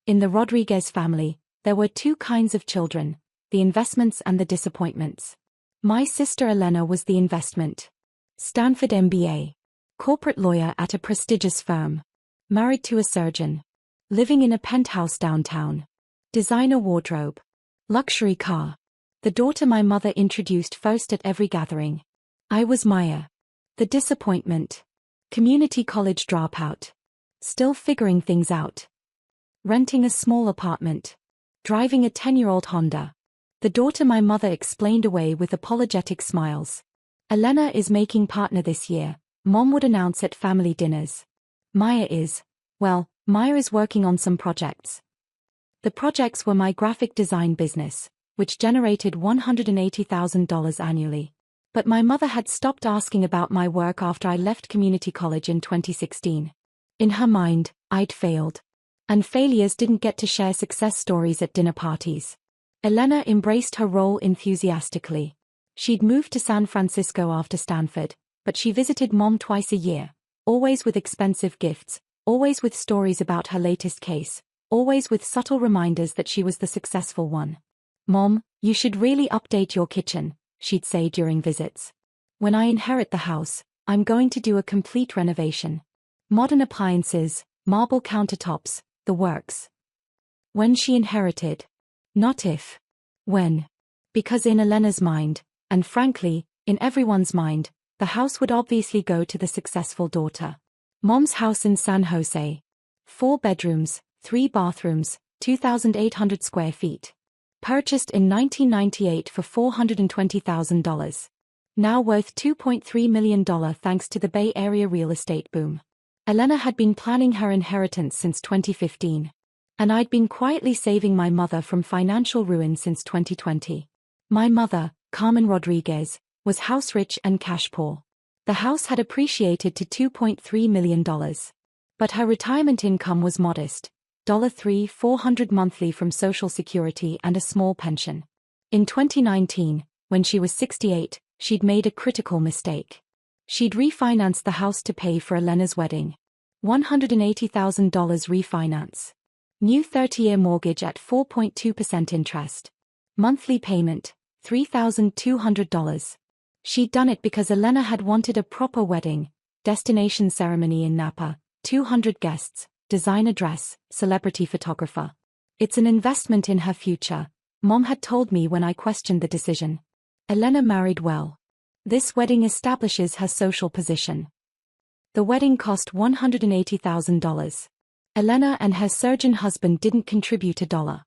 In the Rodriguez family, there were two kinds of children, the investments and the disappointments. My sister Elena was the investment. Stanford MBA. Corporate lawyer at a prestigious firm. Married to a surgeon. Living in a penthouse downtown. Designer wardrobe. Luxury car. The daughter my mother introduced first at every gathering. I was Maya. The disappointment. Community college dropout. Still figuring things out. Renting a small apartment. Driving a 10-year-old Honda. The daughter my mother explained away with apologetic smiles. Elena is making partner this year, Mom would announce at family dinners. Maya is working on some projects. The projects were my graphic design business, which generated $180,000 annually. But my mother had stopped asking about my work after I left community college in 2016. In her mind, I'd failed. And failures didn't get to share success stories at dinner parties. Elena embraced her role enthusiastically. She'd moved to San Francisco after Stanford, but she visited Mom twice a year, always with expensive gifts, always with stories about her latest case, always with subtle reminders that she was the successful one. Mom, you should really update your kitchen, she'd say during visits. When I inherit the house, I'm going to do a complete renovation. Modern appliances, marble countertops, the works. When she inherited. Not if. When. Because in Elena's mind, and frankly, in everyone's mind, the house would obviously go to the successful daughter. Mom's house in San Jose. 4 bedrooms, 3 bathrooms, 2,800 square feet. Purchased in 1998 for $420,000. Now worth $2.3 million thanks to the Bay Area real estate boom. Elena had been planning her inheritance since 2015. And I'd been quietly saving my mother from financial ruin since 2020. My mother, Carmen Rodriguez, was house rich and cash poor. The house had appreciated to $2.3 million. But her retirement income was modest, $3,400 monthly from Social Security and a small pension. In 2019, when she was 68, she'd made a critical mistake. She'd refinanced the house to pay for Elena's wedding. $180,000 refinance. New 30-year mortgage at 4.2% interest. Monthly payment, $3,200. She'd done it because Elena had wanted a proper wedding, destination ceremony in Napa, 200 guests, designer dress, celebrity photographer. It's an investment in her future, Mom had told me when I questioned the decision. Elena married well. This wedding establishes her social position. The wedding cost $180,000. Elena and her surgeon husband didn't contribute a dollar.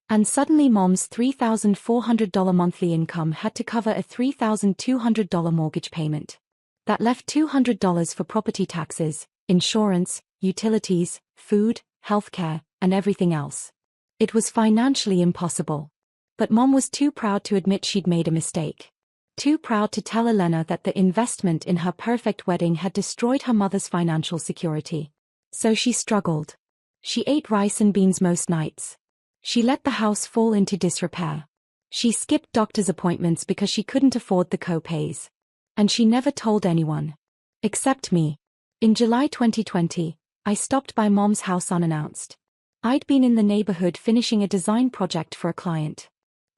And suddenly Mom's $3,400 monthly income had to cover a $3,200 mortgage payment. That left $200 for property taxes, insurance, utilities, food, healthcare, and everything else. It was financially impossible. But Mom was too proud to admit she'd made a mistake. Too proud to tell Elena that the investment in her perfect wedding had destroyed her mother's financial security. So she struggled. She ate rice and beans most nights. She let the house fall into disrepair. She skipped doctor's appointments because she couldn't afford the co-pays. And she never told anyone. Except me. In July 2020, I stopped by Mom's house unannounced. I'd been in the neighborhood finishing a design project for a client.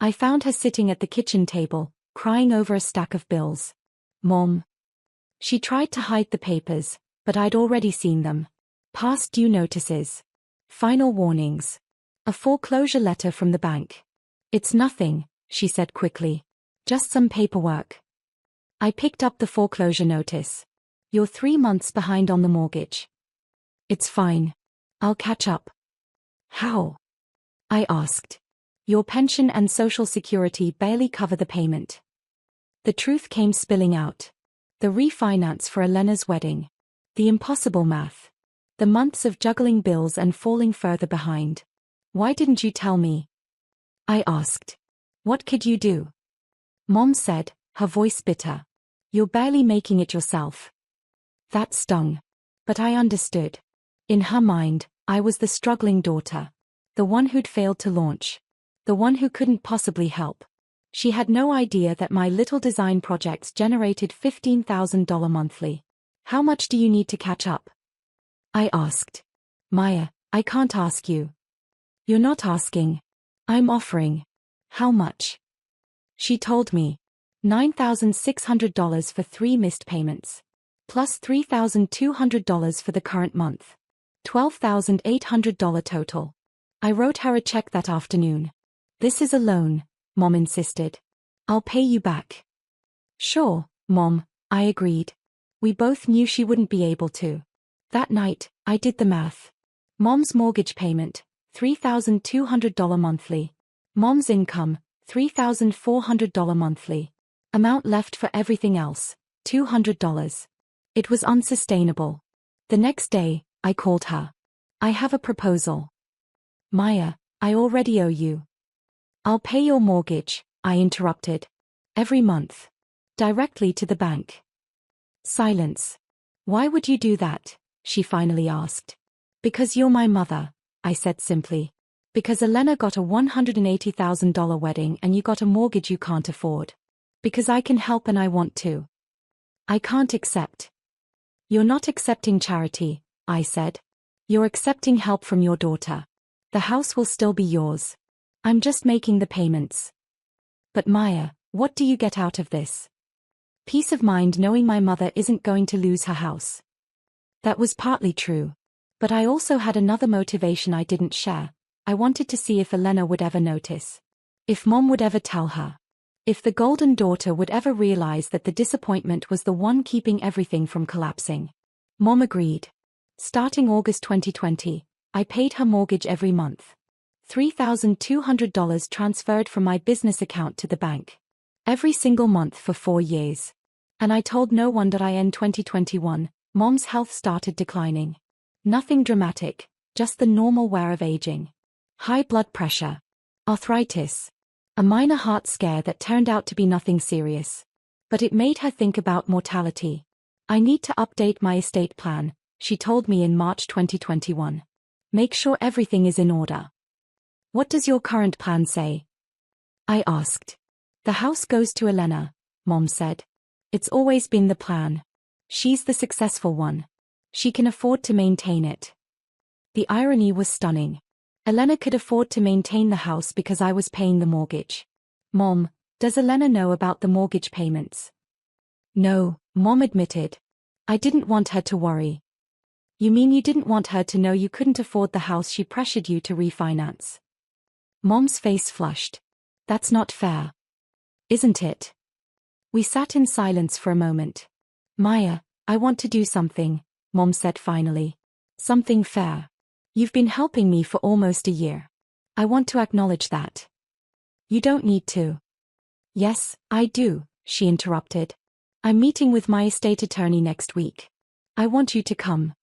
I found her sitting at the kitchen table, crying over a stack of bills. Mom. She tried to hide the papers, but I'd already seen them. Past due notices. Final warnings. A foreclosure letter from the bank. It's nothing, she said quickly. Just some paperwork. I picked up the foreclosure notice. You're 3 months behind on the mortgage. It's fine. I'll catch up. How? I asked. Your pension and Social Security barely cover the payment. The truth came spilling out. The refinance for Elena's wedding. The impossible math. The months of juggling bills and falling further behind. Why didn't you tell me? I asked. What could you do? Mom said, her voice bitter. You're barely making it yourself. That stung. But I understood. In her mind, I was the struggling daughter. The one who'd failed to launch. The one who couldn't possibly help. She had no idea that my little design projects generated $15,000 monthly. How much do you need to catch up? I asked. Maya, I can't ask you. You're not asking. I'm offering. How much? She told me. $9,600 for 3 missed payments. Plus $3,200 for the current month. $12,800 total. I wrote her a check that afternoon. This is a loan, Mom insisted. I'll pay you back. Sure, Mom, I agreed. We both knew she wouldn't be able to. That night, I did the math. Mom's mortgage payment, $3,200 monthly. Mom's income, $3,400 monthly. Amount left for everything else, $200. It was unsustainable. The next day, I called her. I have a proposal. Maya, I already owe you. I'll pay your mortgage, I interrupted. Every month. Directly to the bank. Silence. Why would you do that? She finally asked. Because you're my mother, I said simply. Because Elena got a $180,000 wedding and you got a mortgage you can't afford. Because I can help and I want to. I can't accept. You're not accepting charity, I said. You're accepting help from your daughter. The house will still be yours. I'm just making the payments. But Maya, what do you get out of this? Peace of mind knowing my mother isn't going to lose her house. That was partly true. But I also had another motivation I didn't share. I wanted to see if Elena would ever notice. If Mom would ever tell her. If the golden daughter would ever realize that the disappointment was the one keeping everything from collapsing. Mom agreed. Starting August 2020, I paid her mortgage every month. $3,200 transferred from my business account to the bank. Every single month for 4 years. And I told no one that in 2021, Mom's health started declining. Nothing dramatic, just the normal wear of aging. High blood pressure. Arthritis. A minor heart scare that turned out to be nothing serious. But it made her think about mortality. I need to update my estate plan, she told me in March 2021. Make sure everything is in order. What does your current plan say? I asked. The house goes to Elena, Mom said. It's always been the plan. She's the successful one. She can afford to maintain it. The irony was stunning. Elena could afford to maintain the house because I was paying the mortgage. Mom, does Elena know about the mortgage payments? No, Mom admitted. I didn't want her to worry. You mean you didn't want her to know you couldn't afford the house she pressured you to refinance? Mom's face flushed. That's not fair. Isn't it? We sat in silence for a moment. Maya, I want to do something, Mom said finally. Something fair. You've been helping me for almost a year. I want to acknowledge that. You don't need to. Yes, I do, she interrupted. I'm meeting with my estate attorney next week. I want you to come.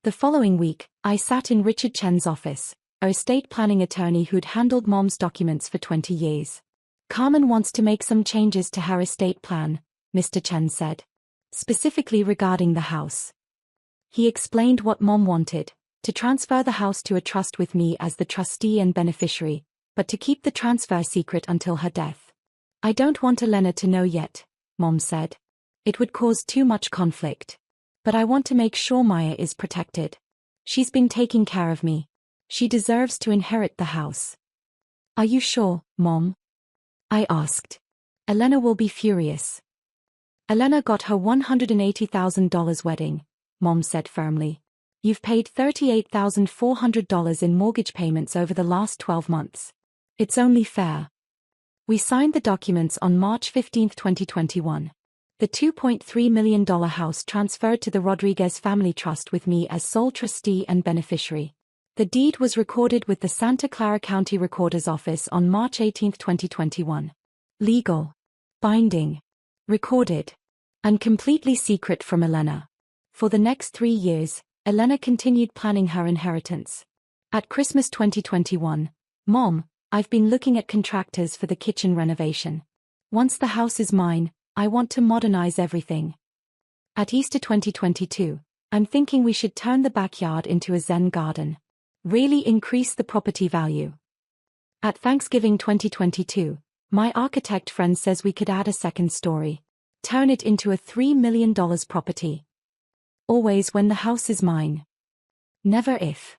The following week, I sat in Richard Chen's office, our estate planning attorney who'd handled Mom's documents for 20 years. Carmen wants to make some changes to her estate plan, Mr. Chen said. Specifically regarding the house. He explained what Mom wanted, to transfer the house to a trust with me as the trustee and beneficiary, but to keep the transfer secret until her death. I don't want Elena to know yet, Mom said. It would cause too much conflict. But I want to make sure Maya is protected. She's been taking care of me. She deserves to inherit the house. Are you sure, Mom? I asked. Elena will be furious. Elena got her $180,000 wedding, Mom said firmly. You've paid $38,400 in mortgage payments over the last 12 months. It's only fair. We signed the documents on March 15, 2021. The $2.3 million house transferred to the Rodriguez Family Trust with me as sole trustee and beneficiary. The deed was recorded with the Santa Clara County Recorder's Office on March 18, 2021. Legal. Binding. Recorded. And completely secret from Elena. For the next 3 years, Elena continued planning her inheritance. At Christmas 2021, Mom, I've been looking at contractors for the kitchen renovation. Once the house is mine, I want to modernize everything. At Easter 2022, I'm thinking we should turn the backyard into a Zen garden. Really increase the property value. At Thanksgiving 2022, my architect friend says we could add a second story. Turn it into a $3 million property. Always when the house is mine. Never if.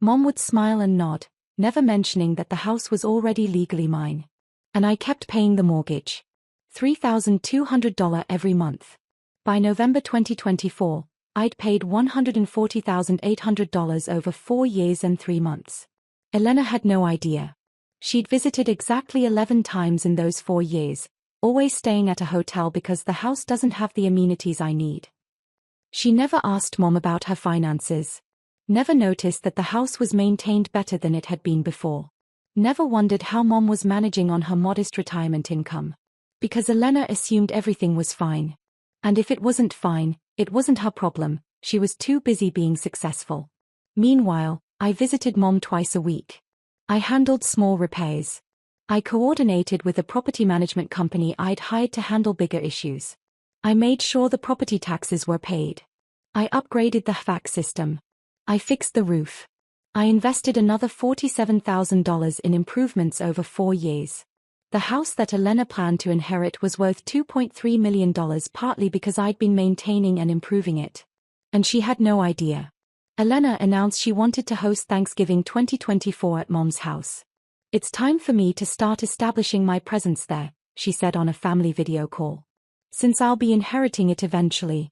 Mom would smile and nod, never mentioning that the house was already legally mine. And I kept paying the mortgage. $3,200 every month. By November 2024, I'd paid $140,800 over 4 years and 3 months. Elena had no idea. She'd visited exactly 11 times in those 4 years, always staying at a hotel because the house doesn't have the amenities I need. She never asked Mom about her finances. Never noticed that the house was maintained better than it had been before. Never wondered how Mom was managing on her modest retirement income. Because Elena assumed everything was fine. And if it wasn't fine, it wasn't her problem, she was too busy being successful. Meanwhile, I visited Mom twice a week. I handled small repairs. I coordinated with a property management company I'd hired to handle bigger issues. I made sure the property taxes were paid. I upgraded the HVAC system. I fixed the roof. I invested another $47,000 in improvements over 4 years. The house that Elena planned to inherit was worth $2.3 million, partly because I'd been maintaining and improving it. And she had no idea. Elena announced she wanted to host Thanksgiving 2024 at Mom's house. "It's time for me to start establishing my presence there," she said on a family video call. "Since I'll be inheriting it eventually."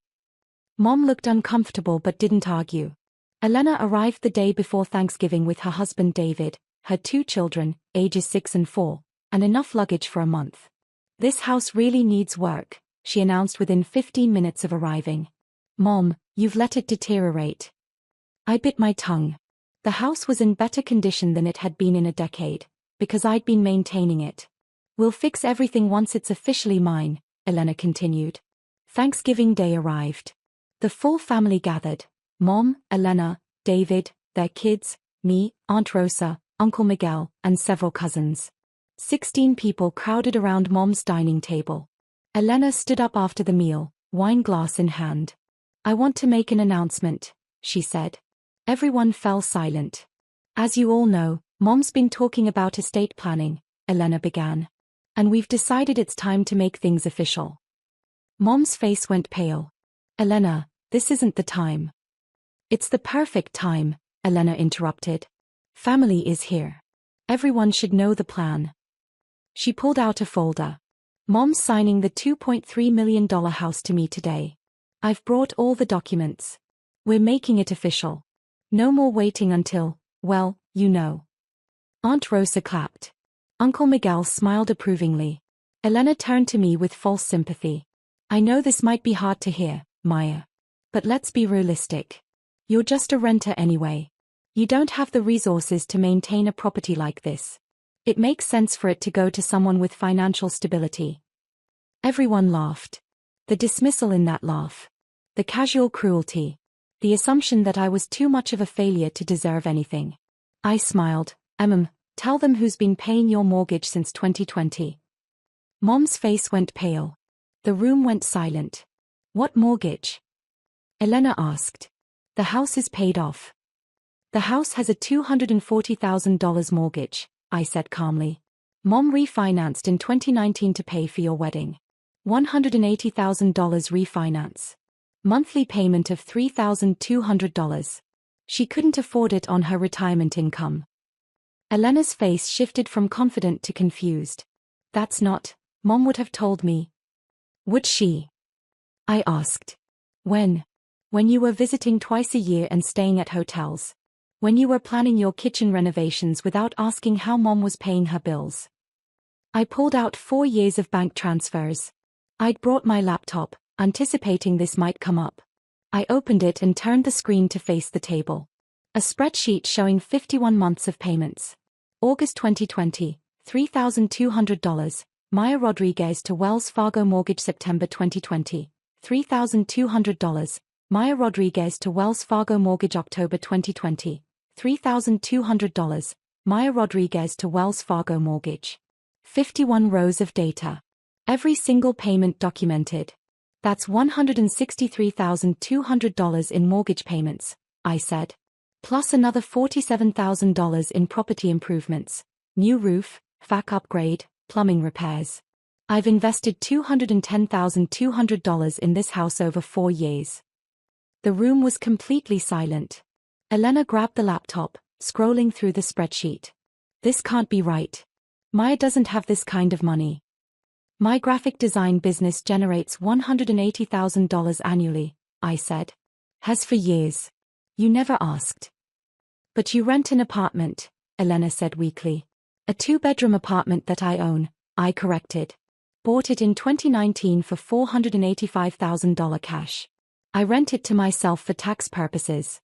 Mom looked uncomfortable but didn't argue. Elena arrived the day before Thanksgiving with her husband David, her 2 children, ages 6 and 4, and enough luggage for a month. "This house really needs work," she announced within 15 minutes of arriving. "Mom, you've let it deteriorate." I bit my tongue. The house was in better condition than it had been in a decade, because I'd been maintaining it. "We'll fix everything once it's officially mine," Elena continued. Thanksgiving Day arrived. The full family gathered. Mom, Elena, David, their kids, me, Aunt Rosa, Uncle Miguel, and several cousins. 16 people crowded around Mom's dining table. Elena stood up after the meal, wine glass in hand. "I want to make an announcement," she said. Everyone fell silent. "As you all know, Mom's been talking about estate planning," Elena began. "And we've decided it's time to make things official." Mom's face went pale. "Elena, this isn't the time." "It's the perfect time," Elena interrupted. "Family is here. Everyone should know the plan." She pulled out a folder. "Mom's signing the $2.3 million house to me today. I've brought all the documents. We're making it official. No more waiting until, well, you know." Aunt Rosa clapped. Uncle Miguel smiled approvingly. Elena turned to me with false sympathy. "I know this might be hard to hear, Maya. But let's be realistic. You're just a renter anyway. You don't have the resources to maintain a property like this. It makes sense for it to go to someone with financial stability." Everyone laughed. The dismissal in that laugh. The casual cruelty. The assumption that I was too much of a failure to deserve anything. I smiled. Tell them who's been paying your mortgage since 2020. Mom's face went pale. The room went silent. "What mortgage?" Elena asked. "The house is paid off." "The house has a $240,000 mortgage," I said calmly. "Mom refinanced in 2019 to pay for your wedding. $180,000 refinance. Monthly payment of $3,200. She couldn't afford it on her retirement income." Elena's face shifted from confident to confused. "That's not, Mom would have told me." "Would she?" I asked. "When? When you were visiting twice a year and staying at hotels. When you were planning your kitchen renovations without asking how Mom was paying her bills." I pulled out 4 years of bank transfers. I'd brought my laptop, anticipating this might come up. I opened it and turned the screen to face the table. A spreadsheet showing 51 months of payments. August 2020, $3,200, Maya Rodriguez to Wells Fargo Mortgage. September 2020, $3,200, Maya Rodriguez to Wells Fargo Mortgage. October 2020, $3,200, Maya Rodriguez to Wells Fargo Mortgage. 51 rows of data. Every single payment documented. "That's $163,200 in mortgage payments," I said. "Plus another $47,000 in property improvements. New roof, HVAC upgrade, plumbing repairs. I've invested $210,200 in this house over 4 years." The room was completely silent. Elena grabbed the laptop, scrolling through the spreadsheet. This can't be right. Maya doesn't have this kind of money. My graphic design business generates $180,000 annually, I said. Has for years. You never asked. But you rent an apartment, Elena said weakly. A 2-bedroom apartment that I own, I corrected. Bought it in 2019 for $485,000 cash. I rent it to myself for tax purposes.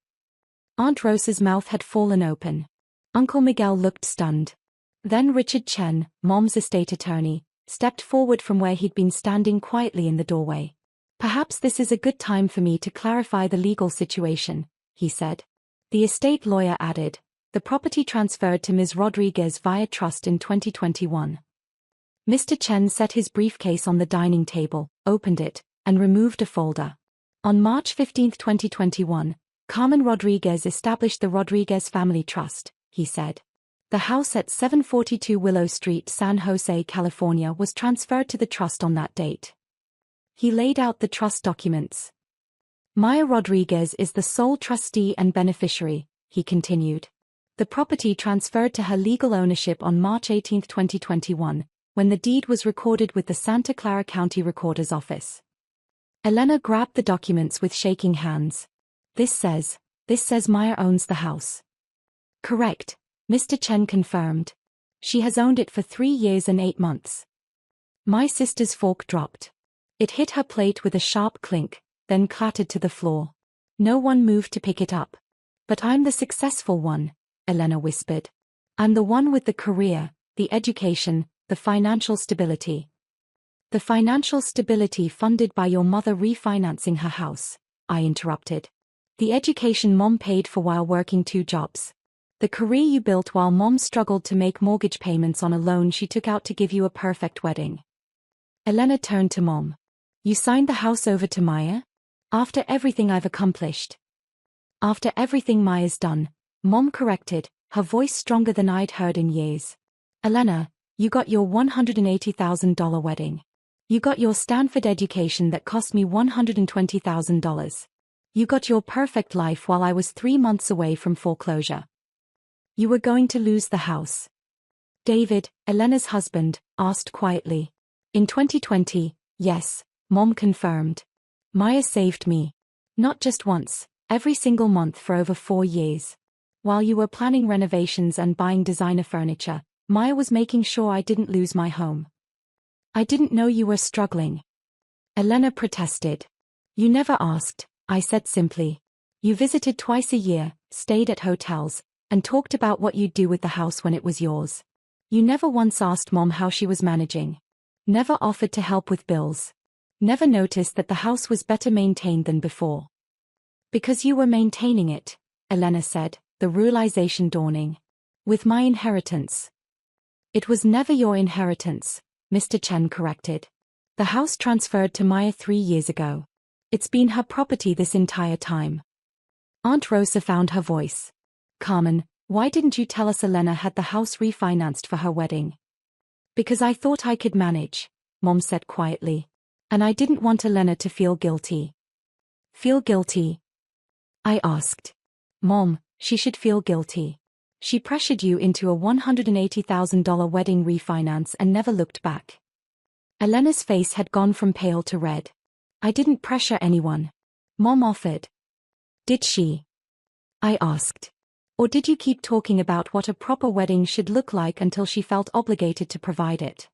Aunt Rosa's mouth had fallen open. Uncle Miguel looked stunned. Then Richard Chen, Mom's estate attorney, stepped forward from where he'd been standing quietly in the doorway. Perhaps this is a good time for me to clarify the legal situation, he said. The estate lawyer added, the property transferred to Ms. Rodriguez via trust in 2021. Mr. Chen set his briefcase on the dining table, opened it, and removed a folder. On March 15, 2021, Carmen Rodriguez established the Rodriguez Family Trust, he said. The house at 742 Willow Street, San Jose, California was transferred to the trust on that date. He laid out the trust documents. Maya Rodriguez is the sole trustee and beneficiary, he continued. The property transferred to her legal ownership on March 18, 2021, when the deed was recorded with the Santa Clara County Recorder's Office. Elena grabbed the documents with shaking hands. This says Maya owns the house. Correct, Mr. Chen confirmed. She has owned it for 3 years and 8 months. My sister's fork dropped. It hit her plate with a sharp clink, then clattered to the floor. No one moved to pick it up. But I'm the successful one, Elena whispered. I'm the one with the career, the education, the financial stability. The financial stability funded by your mother refinancing her house, I interrupted. The education Mom paid for while working 2 jobs. The career you built while Mom struggled to make mortgage payments on a loan she took out to give you a perfect wedding. Elena turned to Mom. You signed the house over to Maya? After everything I've accomplished. After everything Maya's done, Mom corrected, her voice stronger than I'd heard in years. Elena, you got your $180,000 wedding. You got your Stanford education that cost me $120,000. You got your perfect life while I was 3 months away from foreclosure. You were going to lose the house. David, Elena's husband, asked quietly. In 2020, yes, Mom confirmed. Maya saved me. Not just once, every single month for over 4 years. While you were planning renovations and buying designer furniture, Maya was making sure I didn't lose my home. I didn't know you were struggling. Elena protested. You never asked, I said simply. You visited twice a year, stayed at hotels, and talked about what you'd do with the house when it was yours. You never once asked Mom how she was managing. Never offered to help with bills. Never noticed that the house was better maintained than before. Because you were maintaining it, Elena said, the realization dawning. With my inheritance. It was never your inheritance, Mr. Chen corrected. The house transferred to Maya 3 years ago. It's been her property this entire time. Aunt Rosa found her voice. Carmen, why didn't you tell us Elena had the house refinanced for her wedding? Because I thought I could manage, Mom said quietly. And I didn't want Elena to feel guilty. Feel guilty? I asked. Mom, she should feel guilty. She pressured you into a $180,000 wedding refinance and never looked back. Elena's face had gone from pale to red. I didn't pressure anyone. Mom offered. Did she? I asked. Or did you keep talking about what a proper wedding should look like until she felt obligated to provide it?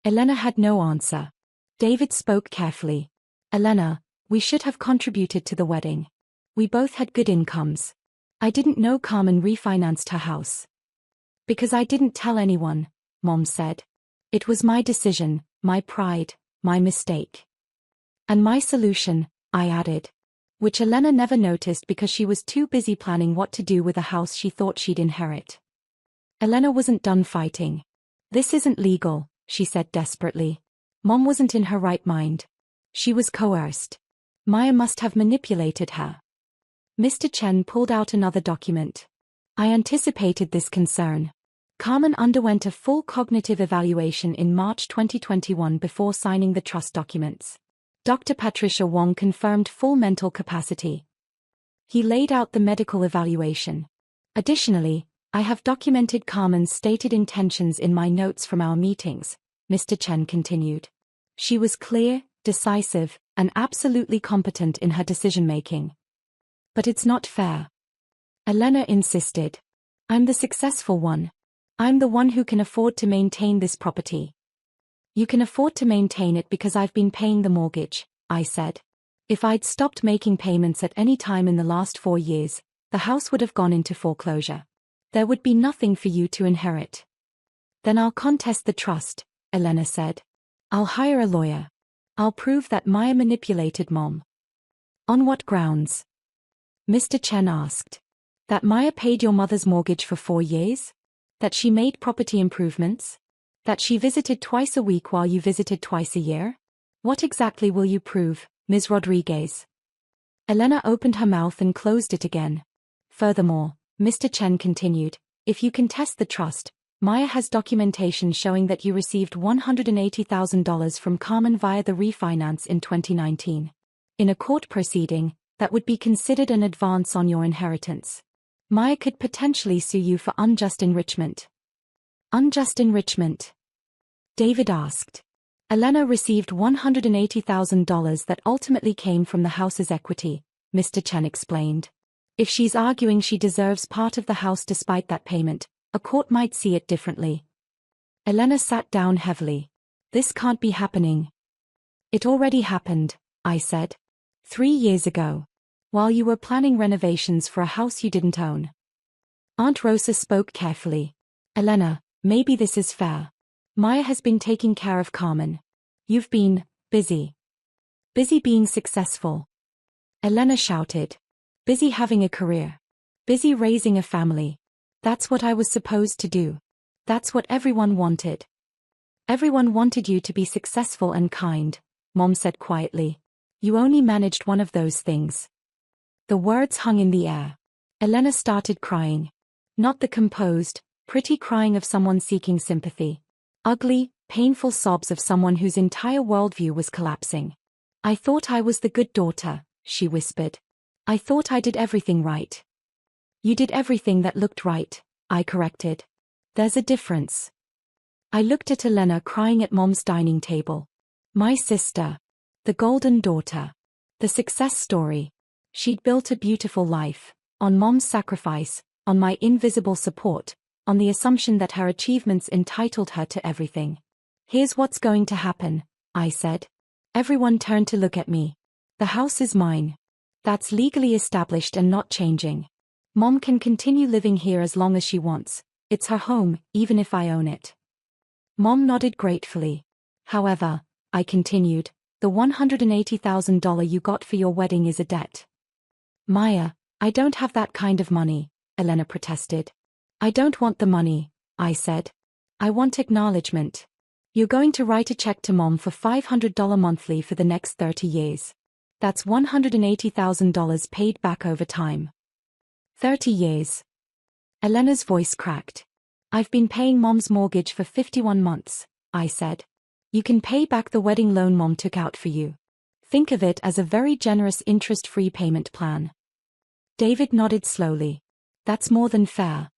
Elena had no answer. David spoke carefully. Elena, we should have contributed to the wedding. We both had good incomes. I didn't know Carmen refinanced her house. Because I didn't tell anyone, Mom said. It was my decision, my pride, my mistake. And my solution, I added. Which Elena never noticed because she was too busy planning what to do with a house she thought she'd inherit. Elena wasn't done fighting. This isn't legal, she said desperately. Mom wasn't in her right mind. She was coerced. Maya must have manipulated her. Mr. Chen pulled out another document. I anticipated this concern. Carmen underwent a full cognitive evaluation in March 2021 before signing the trust documents. Dr. Patricia Wong confirmed full mental capacity. He laid out the medical evaluation. Additionally, I have documented Carmen's stated intentions in my notes from our meetings, Mr. Chen continued. She was clear, decisive, and absolutely competent in her decision-making. But it's not fair. Elena insisted. I'm the successful one. I'm the one who can afford to maintain this property. You can afford to maintain it because I've been paying the mortgage, I said. If I'd stopped making payments at any time in the last 4 years, the house would have gone into foreclosure. There would be nothing for you to inherit. Then I'll contest the trust, Elena said. I'll hire a lawyer. I'll prove that Maya manipulated Mom. On what grounds? Mr. Chen asked. That Maya paid your mother's mortgage for 4 years? That she made property improvements? That she visited twice a week while you visited twice a year? What exactly will you prove, Ms. Rodriguez? Elena opened her mouth and closed it again. Furthermore, Mr. Chen continued, if you contest the trust, Maya has documentation showing that you received $180,000 from Carmen via the refinance in 2019. In a court proceeding, that would be considered an advance on your inheritance. Maya could potentially sue you for unjust enrichment. Unjust enrichment? David asked. Elena received $180,000 that ultimately came from the house's equity, Mr. Chen explained. If she's arguing she deserves part of the house despite that payment, a court might see it differently. Elena sat down heavily. This can't be happening. It already happened, I said. 3 years ago. While you were planning renovations for a house you didn't own. Aunt Rosa spoke carefully. Elena, maybe this is fair. Maya has been taking care of Carmen. You've been busy. Busy being successful. Elena shouted. Busy having a career. Busy raising a family. That's what I was supposed to do. That's what everyone wanted. Everyone wanted you to be successful and kind, Mom said quietly. You only managed one of those things. The words hung in the air. Elena started crying. Not the composed, pretty crying of someone seeking sympathy. Ugly, painful sobs of someone whose entire worldview was collapsing. I thought I was the good daughter, she whispered. I thought I did everything right. You did everything that looked right, I corrected. There's a difference. I looked at Elena crying at Mom's dining table. My sister. The golden daughter. The success story. She'd built a beautiful life, on Mom's sacrifice, on my invisible support, on the assumption that her achievements entitled her to everything. Here's what's going to happen, I said. Everyone turned to look at me. The house is mine. That's legally established and not changing. Mom can continue living here as long as she wants. It's her home, even if I own it. Mom nodded gratefully. However, I continued, the $180,000 you got for your wedding is a debt. Maya, I don't have that kind of money, Elena protested. I don't want the money, I said. I want acknowledgement. You're going to write a check to Mom for $500 monthly for the next 30 years. That's $180,000 paid back over time. 30 years. Elena's voice cracked. I've been paying Mom's mortgage for 51 months, I said. You can pay back the wedding loan Mom took out for you. Think of it as a very generous interest-free payment plan. David nodded slowly. That's more than fair.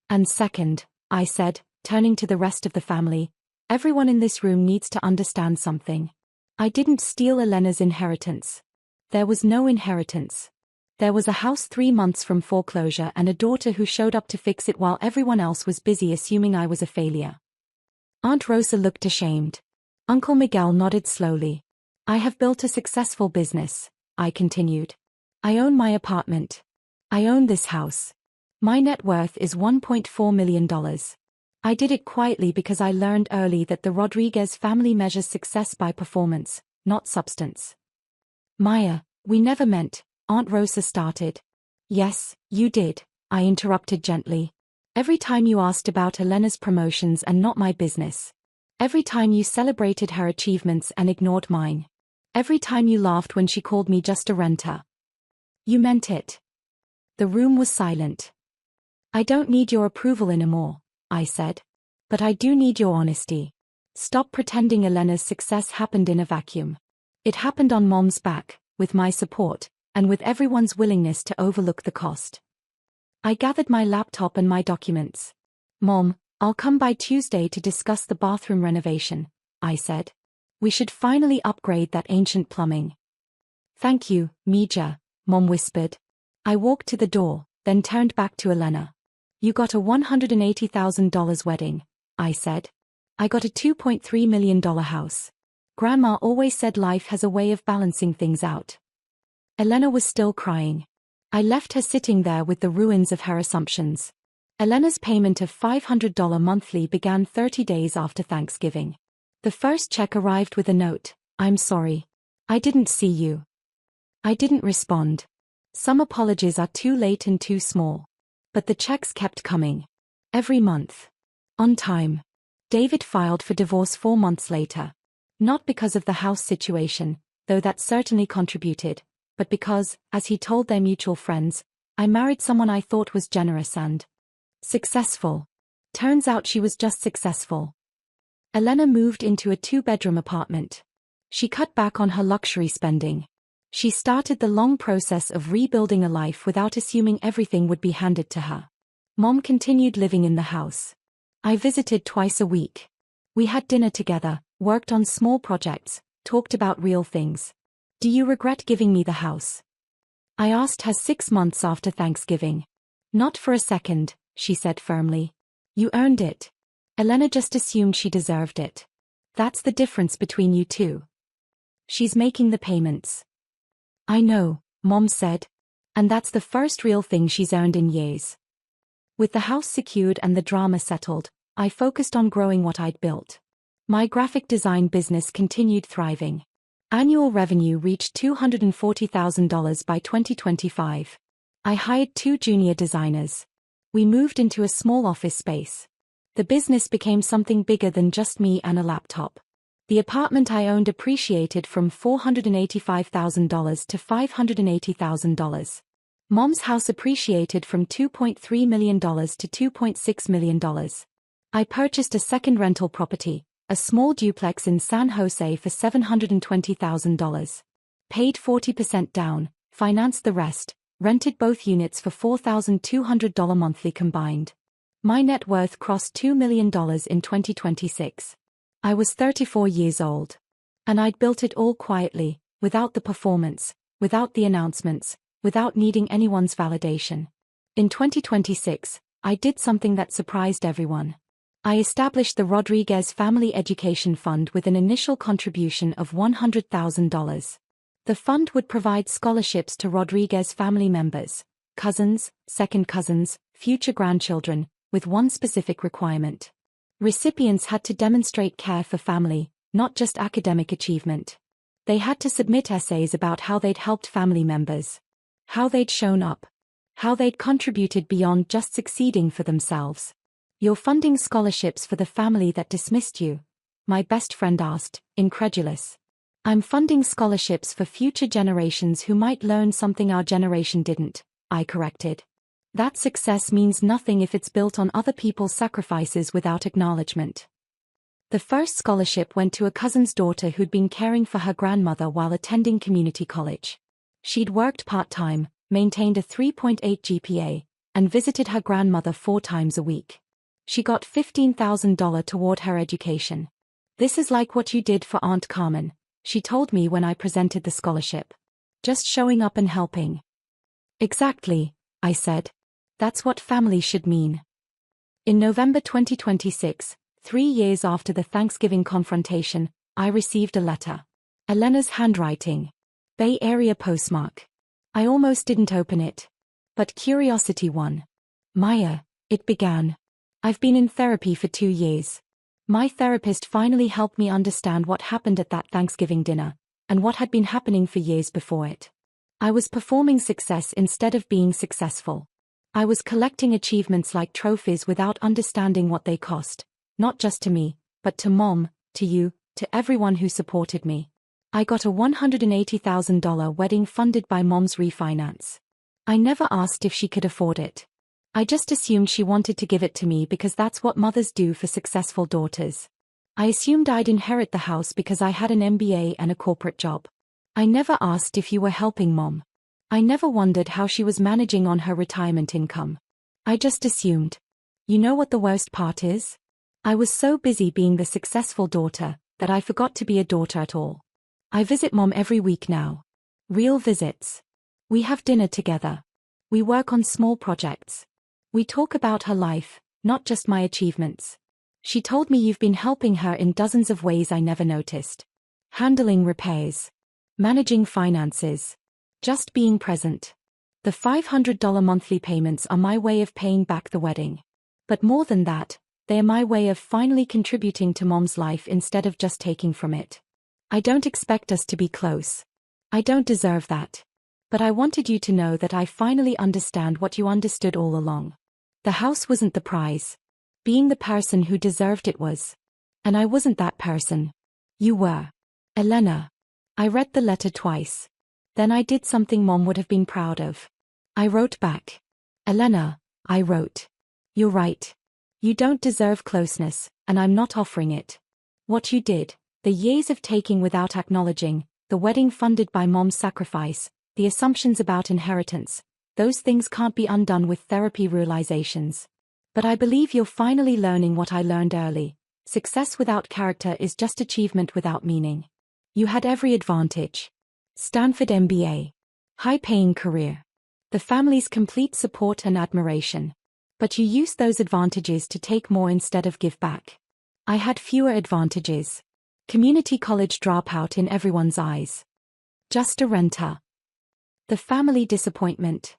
And second, I said, turning to the rest of the family, everyone in this room needs to understand something. I didn't steal Elena's inheritance. There was no inheritance. There was a house 3 months from foreclosure and a daughter who showed up to fix it while everyone else was busy assuming I was a failure. Aunt Rosa looked ashamed. Uncle Miguel nodded slowly. I have built a successful business, I continued. I own my apartment. I own this house. My net worth is $1.4 million. I did it quietly because I learned early that the Rodriguez family measures success by performance, not substance. Maya, we never meant, Aunt Rosa started. Yes, you did, I interrupted gently. Every time you asked about Elena's promotions and not my business. Every time you celebrated her achievements and ignored mine. Every time you laughed when she called me just a renter. You meant it. The room was silent. I don't need your approval anymore, I said. But I do need your honesty. Stop pretending Elena's success happened in a vacuum. It happened on Mom's back, with my support, and with everyone's willingness to overlook the cost. I gathered my laptop and my documents. Mom, I'll come by Tuesday to discuss the bathroom renovation, I said. We should finally upgrade that ancient plumbing. Thank you, Mija, Mom whispered. I walked to the door, then turned back to Elena. You got a $180,000 wedding, I said. I got a $2.3 million house. Grandma always said life has a way of balancing things out. Elena was still crying. I left her sitting there with the ruins of her assumptions. Elena's payment of $500 monthly began 30 days after Thanksgiving. The first check arrived with a note, I'm sorry. I didn't see you. I didn't respond. Some apologies are too late and too small. But the checks kept coming. Every month. On time. David filed for divorce 4 months later. Not because of the house situation, though that certainly contributed, but because, as he told their mutual friends, I married someone I thought was generous and successful. Turns out she was just successful. Elena moved into a 2-bedroom apartment. She cut back on her luxury spending. She started the long process of rebuilding a life without assuming everything would be handed to her. Mom continued living in the house. I visited twice a week. We had dinner together, worked on small projects, talked about real things. Do you regret giving me the house? I asked her 6 months after Thanksgiving. Not for a second, she said firmly. You earned it. Elena just assumed she deserved it. That's the difference between you two. She's making the payments. I know, Mom said. And that's the first real thing she's earned in years. With the house secured and the drama settled, I focused on growing what I'd built. My graphic design business continued thriving. Annual revenue reached $240,000 by 2025. I hired 2 junior designers. We moved into a small office space. The business became something bigger than just me and a laptop. The apartment I owned appreciated from $485,000 to $580,000. Mom's house appreciated from $2.3 million to $2.6 million. I purchased a second rental property, a small duplex in San Jose for $720,000. Paid 40% down, financed the rest, rented both units for $4,200 monthly combined. My net worth crossed $2 million in 2026. I was 34 years old. And I'd built it all quietly, without the performance, without the announcements, without needing anyone's validation. In 2026, I did something that surprised everyone. I established the Rodriguez Family Education Fund with an initial contribution of $100,000. The fund would provide scholarships to Rodriguez family members, cousins, second cousins, future grandchildren, with one specific requirement. Recipients had to demonstrate care for family, not just academic achievement. They had to submit essays about how they'd helped family members, how they'd shown up, how they'd contributed beyond just succeeding for themselves. You're funding scholarships for the family that dismissed you? My best friend asked, incredulous. I'm funding scholarships for future generations who might learn something our generation didn't, I corrected. That success means nothing if it's built on other people's sacrifices without acknowledgement. The first scholarship went to a cousin's daughter who'd been caring for her grandmother while attending community college. She'd worked part-time, maintained a 3.8 GPA, and visited her grandmother 4 times a week. She got $15,000 toward her education. This is like what you did for Aunt Carmen, she told me when I presented the scholarship. Just showing up and helping. Exactly, I said. That's what family should mean. In November 2026, 3 years after the Thanksgiving confrontation, I received a letter. Elena's handwriting. Bay Area postmark. I almost didn't open it. But curiosity won. Maya, it began. I've been in therapy for 2 years. My therapist finally helped me understand what happened at that Thanksgiving dinner, and what had been happening for years before it. I was performing success instead of being successful. I was collecting achievements like trophies without understanding what they cost, not just to me, but to Mom, to you, to everyone who supported me. I got a $180,000 wedding funded by Mom's refinance. I never asked if she could afford it. I just assumed she wanted to give it to me because that's what mothers do for successful daughters. I assumed I'd inherit the house because I had an MBA and a corporate job. I never asked if you were helping Mom. I never wondered how she was managing on her retirement income. I just assumed. You know what the worst part is? I was so busy being the successful daughter that I forgot to be a daughter at all. I visit Mom every week now. Real visits. We have dinner together. We work on small projects. We talk about her life, not just my achievements. She told me you've been helping her in dozens of ways I never noticed. Handling repairs. Managing finances. Just being present. The $500 monthly payments are my way of paying back the wedding. But more than that, they are my way of finally contributing to Mom's life instead of just taking from it. I don't expect us to be close. I don't deserve that. But I wanted you to know that I finally understand what you understood all along. The house wasn't the prize. Being the person who deserved it was. And I wasn't that person. You were. Elena. I read the letter twice. Then I did something Mom would have been proud of. I wrote back. Elena, I wrote. You're right. You don't deserve closeness, and I'm not offering it. What you did, the years of taking without acknowledging, the wedding funded by Mom's sacrifice, the assumptions about inheritance, those things can't be undone with therapy realizations. But I believe you're finally learning what I learned early. Success without character is just achievement without meaning. You had every advantage. Stanford MBA. High-paying career. The family's complete support and admiration. But you used those advantages to take more instead of give back. I had fewer advantages. Community college dropout in everyone's eyes. Just a renter. The family disappointment.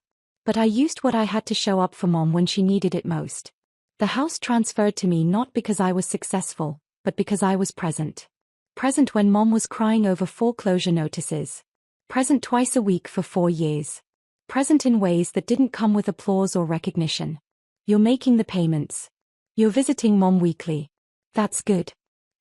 But I used what I had to show up for Mom when she needed it most. The house transferred to me not because I was successful, but because I was present. Present when Mom was crying over foreclosure notices. Present twice a week for 4 years. Present in ways that didn't come with applause or recognition. You're making the payments. You're visiting Mom weekly. That's good.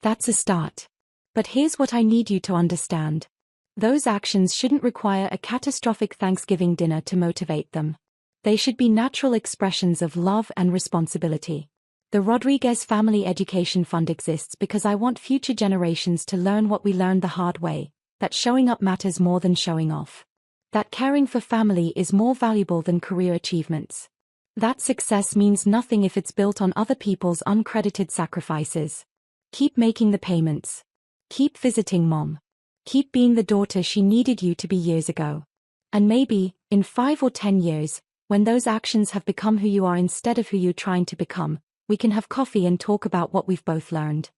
That's a start. But here's what I need you to understand. Those actions shouldn't require a catastrophic Thanksgiving dinner to motivate them. They should be natural expressions of love and responsibility. The Rodriguez Family Education Fund exists because I want future generations to learn what we learned the hard way, that showing up matters more than showing off. That caring for family is more valuable than career achievements. That success means nothing if it's built on other people's uncredited sacrifices. Keep making the payments. Keep visiting Mom. Keep being the daughter she needed you to be years ago. And maybe, in 5 or 10 years, when those actions have become who you are instead of who you're trying to become, we can have coffee and talk about what we've both learned.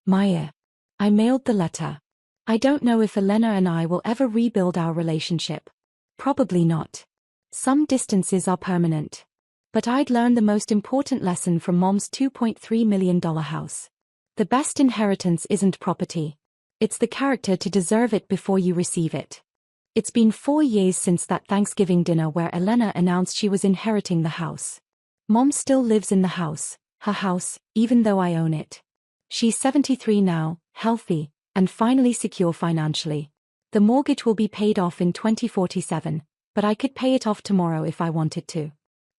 Maya. I mailed the letter. I don't know if Elena and I will ever rebuild our relationship. Probably not. Some distances are permanent. But I'd learned the most important lesson from Mom's $2.3 million house. The best inheritance isn't property. It's the character to deserve it before you receive it. It's been 4 years since that Thanksgiving dinner where Elena announced she was inheriting the house. Mom still lives in the house, her house, even though I own it. She's 73 now, healthy, and finally secure financially. The mortgage will be paid off in 2047, but I could pay it off tomorrow if I wanted to.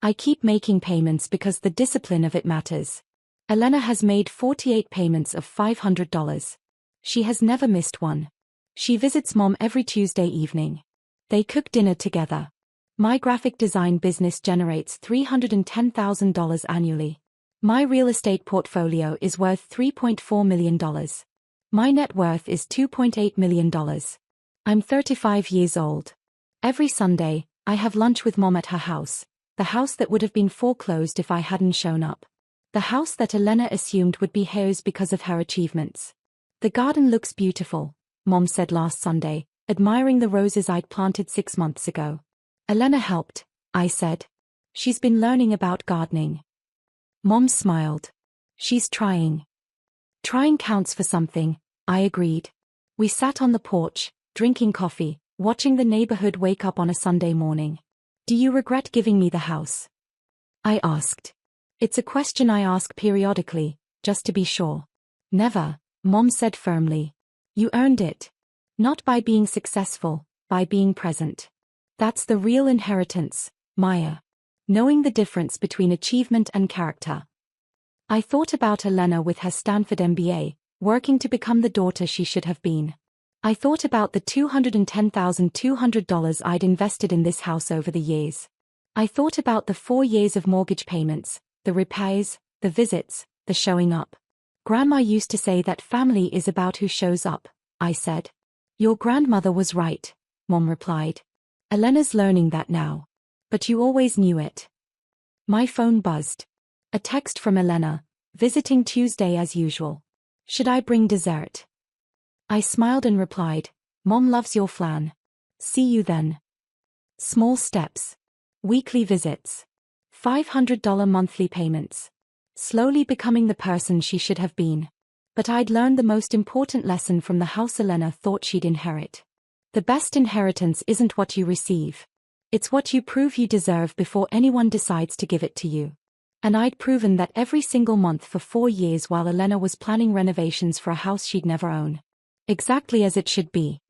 I keep making payments because the discipline of it matters. Elena has made 48 payments of $500. She has never missed one. She visits Mom every Tuesday evening. They cook dinner together. My graphic design business generates $310,000 annually. My real estate portfolio is worth $3.4 million. My net worth is $2.8 million. I'm 35 years old. Every Sunday, I have lunch with Mom at her house, the house that would have been foreclosed if I hadn't shown up. The house that Elena assumed would be hers because of her achievements. The garden looks beautiful, Mom said last Sunday, admiring the roses I'd planted 6 months ago. Elena helped, I said. She's been learning about gardening. Mom smiled. She's trying. Trying counts for something, I agreed. We sat on the porch, drinking coffee, watching the neighborhood wake up on a Sunday morning. Do you regret giving me the house? I asked. It's a question I ask periodically, just to be sure. Never, Mom said firmly. You earned it. Not by being successful, by being present. That's the real inheritance, Maya. Knowing the difference between achievement and character. I thought about Elena with her Stanford MBA, working to become the daughter she should have been. I thought about the $210,200 I'd invested in this house over the years. I thought about the 4 years of mortgage payments, the repairs, the visits, the showing up. Grandma used to say that family is about who shows up, I said. Your grandmother was right, Mom replied. Elena's learning that now. But you always knew it. My phone buzzed. A text from Elena, visiting Tuesday as usual. Should I bring dessert? I smiled and replied, Mom loves your flan. See you then. Small steps. Weekly visits. $500 monthly payments. Slowly becoming the person she should have been. But I'd learned the most important lesson from the house Elena thought she'd inherit. The best inheritance isn't what you receive. It's what you prove you deserve before anyone decides to give it to you. And I'd proven that every single month for 4 years while Elena was planning renovations for a house she'd never own. Exactly as it should be.